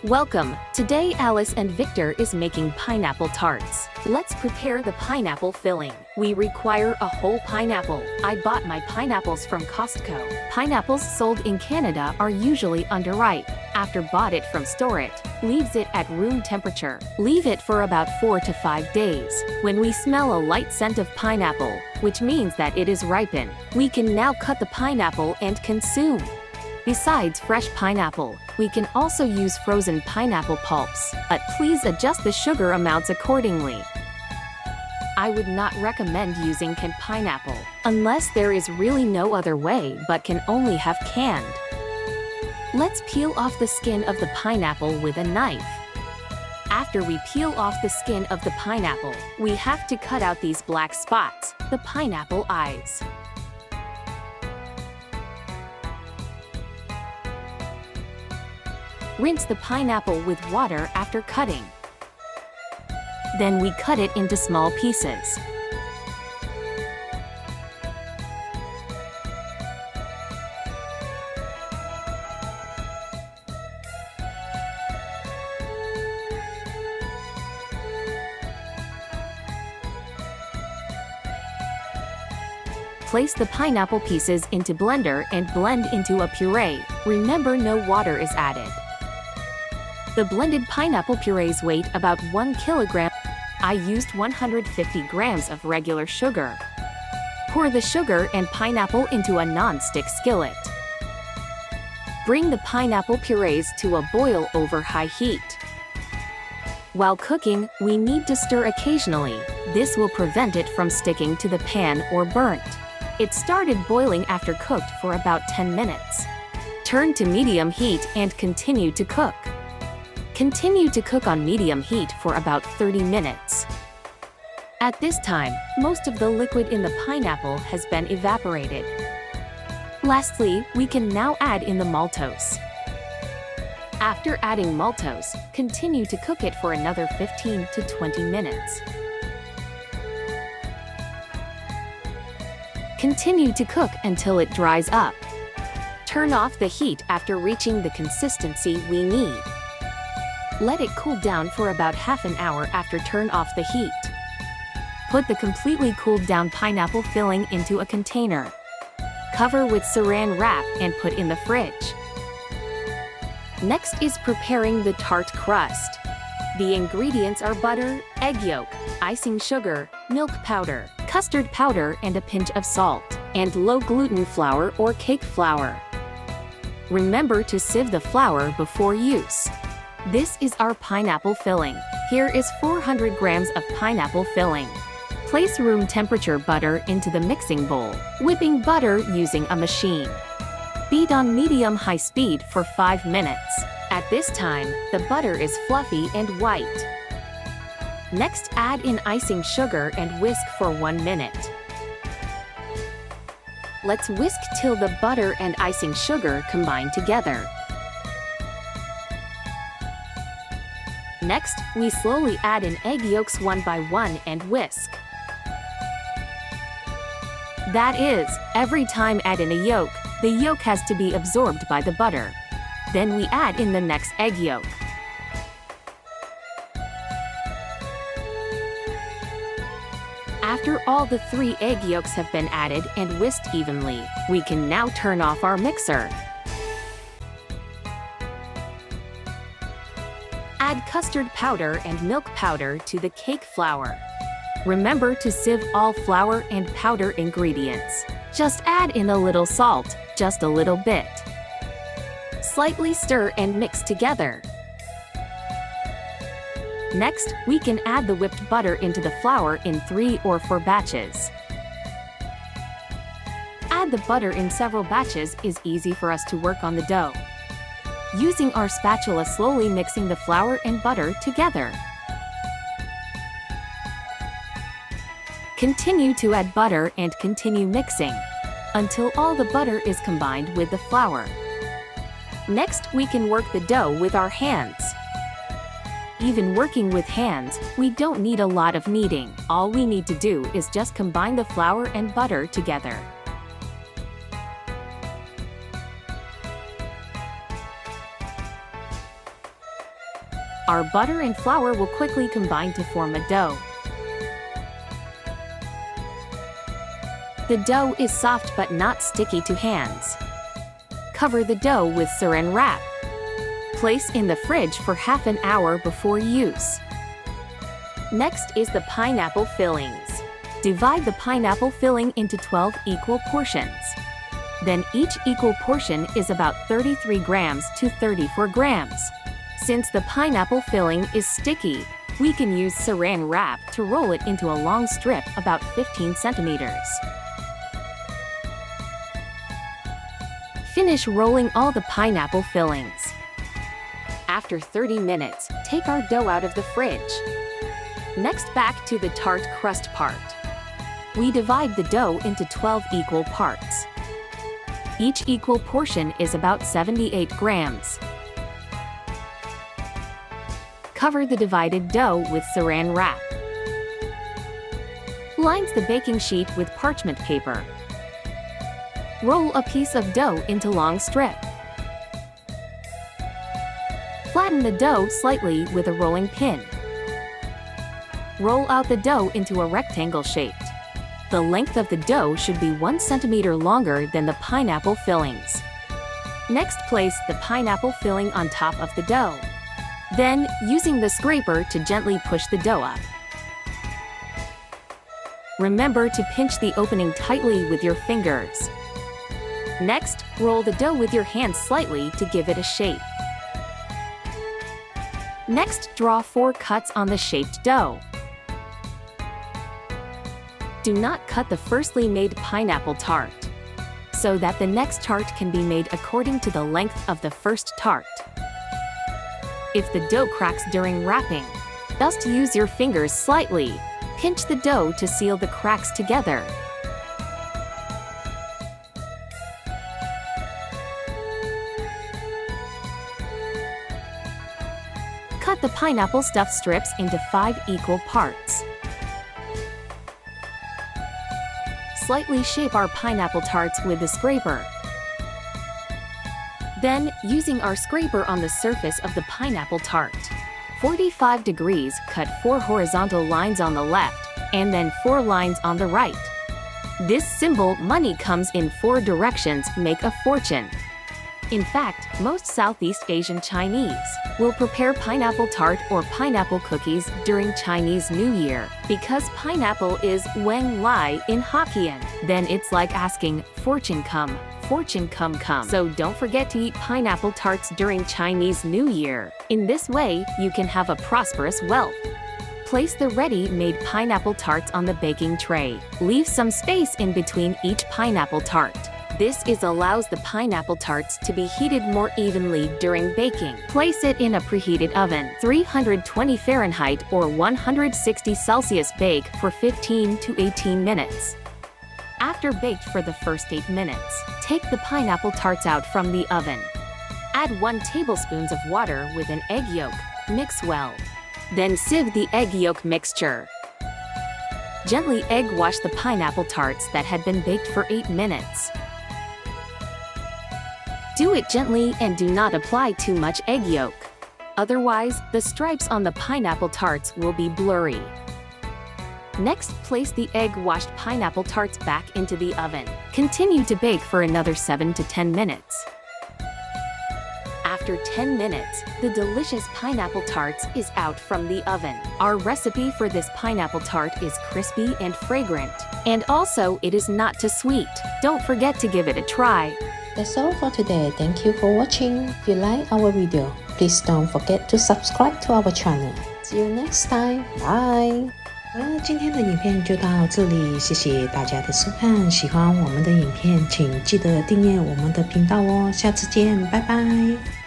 Welcome! Today Alice and Victor is making pineapple tarts. Let's prepare the pineapple filling. We require a whole pineapple. I bought my pineapples from Costco. Pineapples sold in Canada are usually underripe. After bought it from store it, leaves it at room temperature. Leave it for about 4 to 5 days. When we smell a light scent of pineapple, which means that it is ripened, we can now cut the pineapple and consume. Besides fresh pineapple, we can also use frozen pineapple pulps, but please adjust the sugar amounts accordingly. I would not recommend using canned pineapple, unless there is really no other way but can only have canned. Let's peel off the skin of the pineapple with a knife. After we peel off the skin of the pineapple, we have to cut out these black spots, the pineapple eyes. Rinse the pineapple with water after cutting. Then we cut it into small pieces. Place the pineapple pieces into blender and blend into a puree. Remember, no water is added. The blended pineapple purees weigh about 1 kilogram. I used 150 grams of regular sugar. Pour the sugar and pineapple into a non-stick skillet. Bring the pineapple purees to a boil over high heat. While cooking, we need to stir occasionally. This will prevent it from sticking to the pan or burnt. It started boiling after cooked for about 10 minutes. Turn to medium heat and continue to cook. Continue to cook on medium heat for about 30 minutes. At this time, most of the liquid in the pineapple has been evaporated. Lastly, we can now add in the maltose. After adding maltose, continue to cook it for another 15 to 20 minutes. Continue to cook until it dries up. Turn off the heat after reaching the consistency we need. Let it cool down for about half an hour after turn off the heat. Put the completely cooled down pineapple filling into a container. Cover with saran wrap and put in the fridge. Next is preparing the tart crust. The ingredients are butter, egg yolk, icing sugar, milk powder, custard powder and a pinch of salt, and low gluten flour or cake flour. Remember to sieve the flour before use. This is our pineapple filling. Here is 400 grams of pineapple filling. Place room temperature butter into the mixing bowl, whipping butter using a machine. Beat on medium-high speed for 5 minutes. At this time, the butter is fluffy and white. Next, add in icing sugar and whisk for 1 minute. Let's whisk till the butter and icing sugar combine together. Next, we slowly add in egg yolks one by one and whisk. That is, every time add in a yolk, the yolk has to be absorbed by the butter. Then we add in the next egg yolk. After all the 3 egg yolks have been added and whisked evenly, we can now turn off our mixer. Add custard powder and milk powder to the cake flour. Remember to sieve all flour and powder ingredients. Just add in a little salt, just a little bit. Slightly stir and mix together. Next, we can add the whipped butter into the flour in 3 or 4 batches. Add the butter in several batches is easy for us to work on the dough. Using our spatula, slowly mixing the flour and butter together. Continue to add butter and continue mixing until all the butter is combined with the flour. Next, we can work the dough with our hands. Even working with hands, we don't need a lot of kneading. All we need to do is just combine the flour and butter together. Our butter and flour will quickly combine to form a dough. The dough is soft but not sticky to hands. Cover the dough with saran wrap. Place in the fridge for half an hour before use. Next is the pineapple fillings. Divide the pineapple filling into 12 equal portions. Then each equal portion is about 33 grams to 34 grams. Since the pineapple filling is sticky, we can use saran wrap to roll it into a long strip about 15 centimeters. Finish rolling all the pineapple fillings. After 30 minutes, take our dough out of the fridge. Next, back to the tart crust part. We divide the dough into 12 equal parts. Each equal portion is about 78 grams. Cover the divided dough with saran wrap. Line the baking sheet with parchment paper. Roll a piece of dough into long strip. Flatten the dough slightly with a rolling pin. Roll out the dough into a rectangle shape. The length of the dough should be 1 centimeter longer than the pineapple fillings. Next, place the pineapple filling on top of the dough. Then, using the scraper to gently push the dough up. Remember to pinch the opening tightly with your fingers. Next, roll the dough with your hands slightly to give it a shape. Next, draw 4 cuts on the shaped dough. Do not cut the firstly made pineapple tart, so that the next tart can be made according to the length of the first tart. If the dough cracks during wrapping, just use your fingers slightly. Pinch the dough to seal the cracks together. Cut the pineapple stuffed strips into 5 equal parts. Slightly shape our pineapple tarts with the scraper. Then, using our scraper on the surface of the pineapple tart, 45 degrees, cut 4 horizontal lines on the left, and then 4 lines on the right. This symbol, money comes in 4 directions, make a fortune. In fact, most Southeast Asian Chinese will prepare pineapple tart or pineapple cookies during Chinese New Year. Because pineapple is Weng Lai in Hokkien, then it's like asking, fortune come, come. So don't forget to eat pineapple tarts during Chinese New Year. In this way, you can have a prosperous wealth. Place the ready-made pineapple tarts on the baking tray. Leave some space in between each pineapple tart. This allows the pineapple tarts to be heated more evenly during baking. Place it in a preheated oven, 320 Fahrenheit or 160 Celsius. Bake for 15 to 18 minutes. After baked for the first 8 minutes, take the pineapple tarts out from the oven. Add 1 tablespoon of water with an egg yolk. Mix well. Then sieve the egg yolk mixture. Gently egg wash the pineapple tarts that had been baked for 8 minutes. Do it gently and do not apply too much egg yolk. Otherwise, the stripes on the pineapple tarts will be blurry. Next, place the egg-washed pineapple tarts back into the oven. Continue to bake for another 7 to 10 minutes. After 10 minutes, the delicious pineapple tarts is out from the oven. Our recipe for this pineapple tart is crispy and fragrant. And also, it is not too sweet. Don't forget to give it a try. That's all for today. Thank you for watching. If you like our video, please don't forget to subscribe to our channel. See you next time. Bye. 今天的影片就到这里，谢谢大家的收看。喜欢我们的影片，请记得订阅我们的频道哦。下次见，拜拜。